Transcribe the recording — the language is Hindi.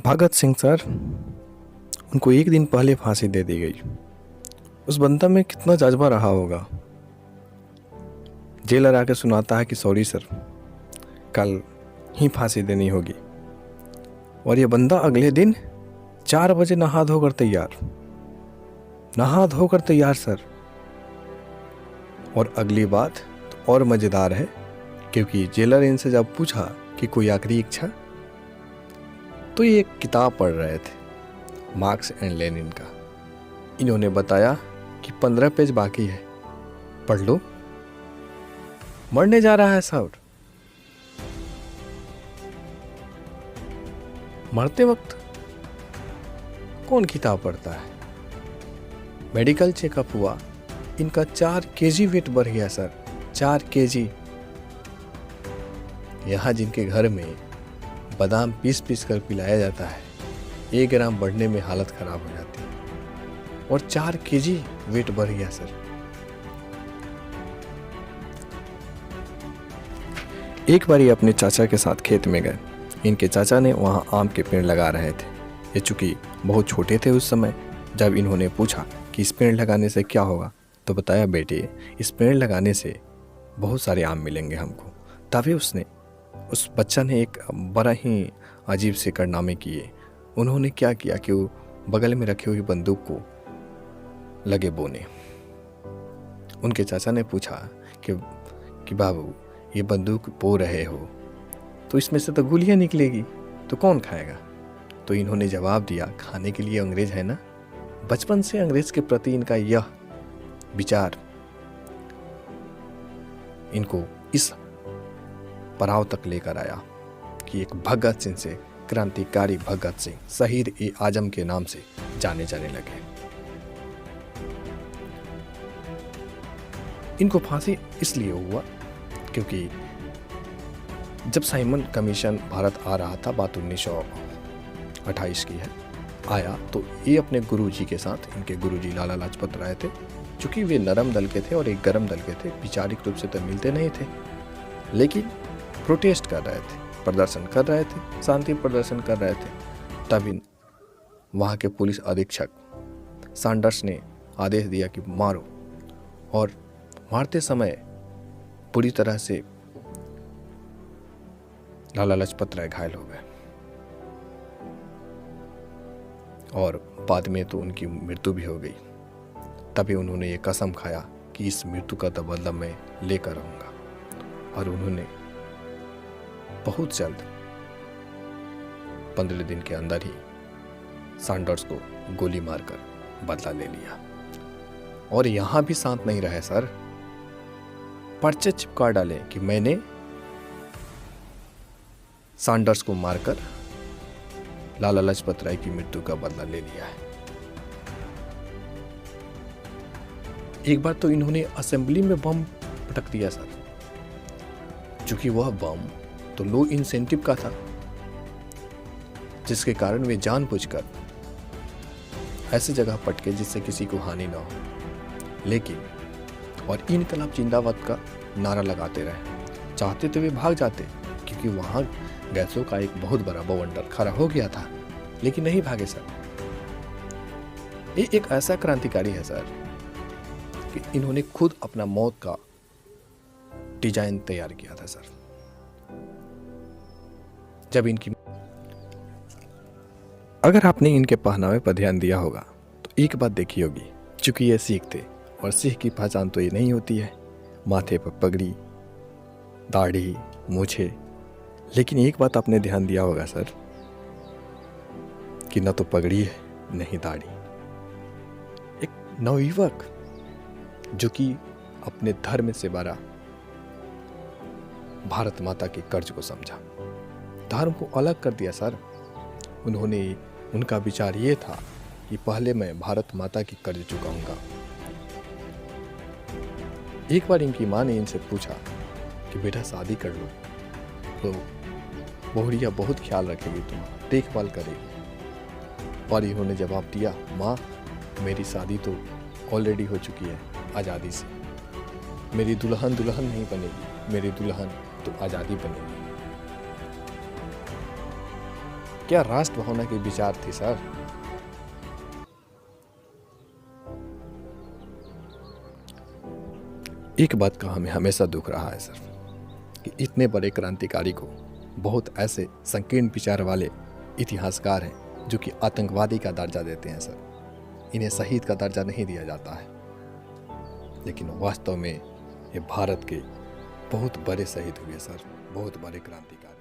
भगत सिंह सर, उनको एक दिन पहले फांसी दे दी गई। उस बंदा में कितना जज्बा रहा होगा। जेलर आके सुनाता है कि सॉरी सर, कल ही फांसी देनी होगी। और ये बंदा अगले दिन 4 बजे नहा धोकर तैयार सर। और अगली बात तो और मज़ेदार है, क्योंकि जेलर इनसे जब पूछा कि कोई आखिरी इच्छा, तो ये एक किताब पढ़ रहे थे मार्क्स एंड लेनिन का। इन्होंने बताया कि 15 पेज बाकी है, पढ़ लो, मरने जा रहा है सर। मरते वक्त कौन किताब पढ़ता है। मेडिकल चेकअप हुआ, इनका 4 केजी वेट बढ़ गया सर, 4 केजी। यहाँ जिनके घर में बादाम पीस कर पिलाया जाता है, 1 ग्राम बढ़ने में हालत खराब हो जाती है, और 4 केजी वेट बढ़ गया सर। एक बार ये अपने चाचा के साथ खेत में गए। इनके चाचा ने वहाँ आम के पेड़ लगा रहे थे। ये चूंकि बहुत छोटे थे उस समय, जब इन्होंने पूछा कि इस पेड़ लगाने से क्या होगा, तो बताया, बेटे इस पेड़ लगाने से बहुत सारे आम मिलेंगे हमको। तभी उस बच्चा ने एक बड़ा ही अजीब से कारनामे किए। उन्होंने क्या किया कि वो बगल में रखी हुई बंदूक को लगे बोने। उनके चाचा ने पूछा कि बाबू, ये बंदूक बो रहे हो तो इसमें से तो गोलियां निकलेगी, तो कौन खाएगा। तो इन्होंने जवाब दिया, खाने के लिए अंग्रेज है ना। बचपन से अंग्रेज के प्रति इनका यह विचार इनको इस पड़ाव तक लेकर आया कि एक भगत सिंह से, क्रांतिकारी भगत सिंह, शहीद-ए-आजम के नाम से जाने जाने लगे। इनको फांसी इसलिए हुआ क्योंकि जब साइमन कमीशन भारत आ रहा था, बात 1928 की है, आया तो ये अपने गुरुजी के साथ, इनके गुरुजी लाला लाजपत राय थे, चूंकि वे नरम दल के थे और एक गरम दल के थे, वैचारिक रूप से तो मिलते नहीं थे, लेकिन प्रोटेस्ट कर रहे थे, प्रदर्शन कर रहे थे, शांति प्रदर्शन कर रहे थे। तभी वहाँ के पुलिस अधीक्षक सैंडर्स ने आदेश दिया कि मारो, और मारते समय पूरी तरह से लाला लाजपत राय घायल हो गए, और बाद में तो उनकी मृत्यु भी हो गई। तभी उन्होंने ये कसम खाया कि इस मृत्यु का बदला मैं लेकर रहूंगा, और उन्होंने बहुत जल्द 15 दिन के अंदर ही सैंडर्स को गोली मारकर बदला ले लिया। और यहां भी शांत नहीं रहे सर, पर्चे चिपका डाले कि मैंने सैंडर्स को मारकर लाला लाजपत राय की मृत्यु का बदला ले लिया है। एक बार तो इन्होंने असेंबली में बम पटक दिया सर, क्योंकि वह बम तो लो इंसेंटिव का था, जिसके कारण वे जानबूझकर ऐसी जगह पटके जिससे किसी को हानि ना हो, लेकिन और इनकलाब जिंदाबाद का नारा लगाते रहे। चाहते तो वे भाग जाते, क्योंकि वहां गैसों का एक बहुत बड़ा बवंडर खड़ा हो गया था, लेकिन नहीं भागे सर। ये एक ऐसा क्रांतिकारी है सर कि इन्होंने खुद अपना मौत का डिजाइन तैयार किया था सर। जब इनकी, अगर आपने इनके पहनावे पर ध्यान दिया होगा तो एक बात देखी होगी, चूंकि ये सिख थे और सिख की पहचान तो ये नहीं होती है, माथे पर पगड़ी, दाढ़ी, मूछे, लेकिन एक बात आपने ध्यान दिया होगा सर कि न तो पगड़ी है नहीं दाढ़ी। एक नवयुवक जो कि अपने धर्म से बड़ा भारत माता के कर्ज को समझा, धर्म को अलग कर दिया सर। उनका विचार ये था कि पहले मैं भारत माता की कर्ज चुकाऊंगा। एक बार इनकी माँ ने इनसे पूछा कि बेटा शादी कर लो तो बहुरिया बहुत ख्याल रखेगी, तुम्हारा देखभाल करेगी। और इन्होंने जवाब दिया, माँ मेरी शादी तो ऑलरेडी हो चुकी है आज़ादी से, मेरी दुल्हन नहीं बनेगी, मेरी दुल्हन तो आज़ादी बनेगी। क्या राष्ट्र भावना के विचार थी सर। एक बात का हमें हमेशा दुख रहा है सर कि इतने बड़े क्रांतिकारी को बहुत ऐसे संकीर्ण विचार वाले इतिहासकार हैं जो कि आतंकवादी का दर्जा देते हैं सर। इन्हें शहीद का दर्जा नहीं दिया जाता है, लेकिन वास्तव में ये भारत के बहुत बड़े शहीद हुए सर, बहुत बड़े क्रांतिकारी।